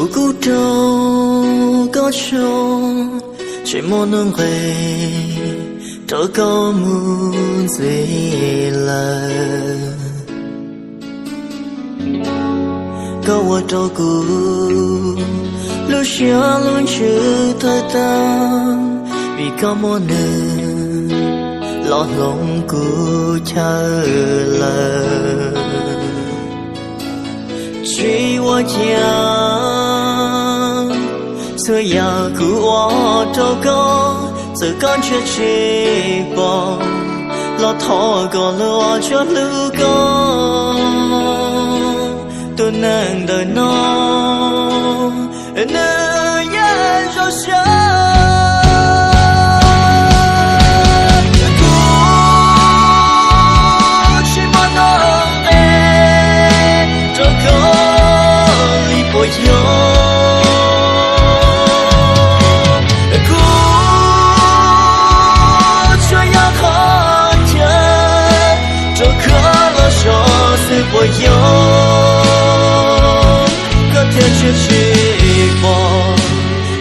cú trâu có trâu chỉ muốn nâng về trâu có muốn gì là có qua trâu cú lúc xưa luôn chưa thời ta vì có muốn nâng lo lòng cú chờ là chỉ qua chàng xưa giờ cứ qua trâu có giờ con chưa chỉ bỏ lo thọ còn lo cho lưu con tôi nàng đời nó nơi nhà cho我有个天却去过，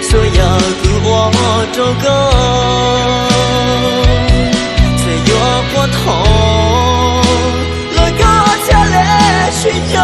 所有故我周公，最有我痛，能够接来寻有。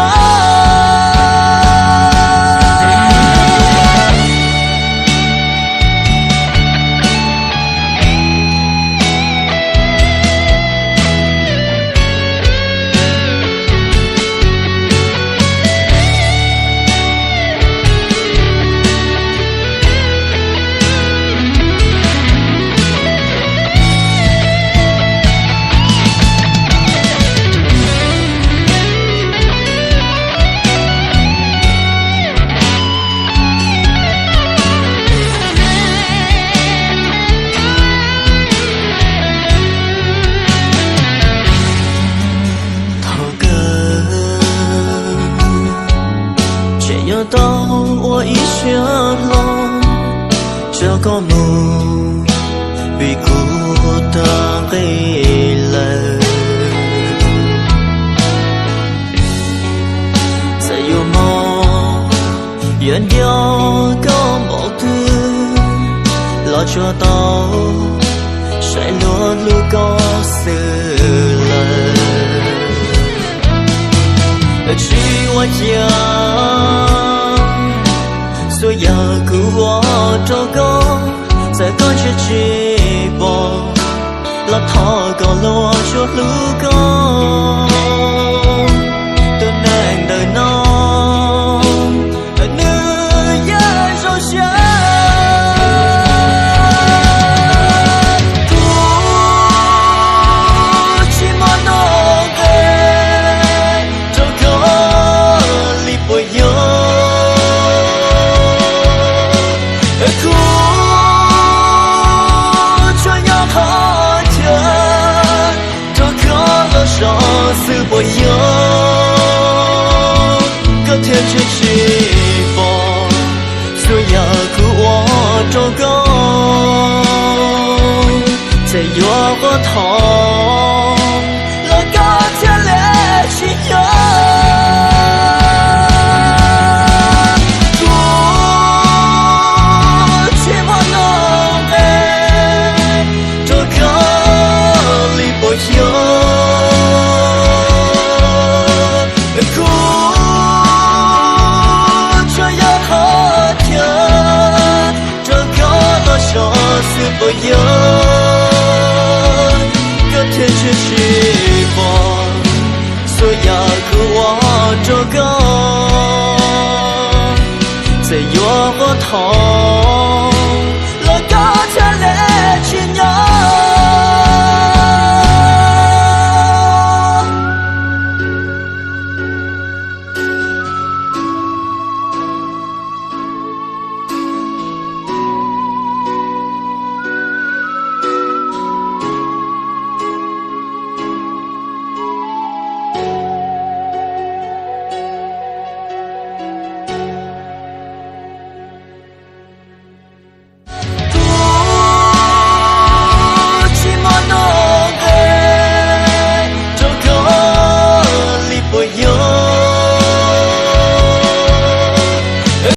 到我一血龙，这个梦比孤单黑了，再有梦远掉个梦的，老找到谁落路高死了，去我家。所有故我周公，在感觉直播，老头高了我说路公，都难得弄，女也手下。我有个天却去过，所有故我周公，在有我痛，能够接来寻有。我有个天却去过，所有故我周公，在有我痛。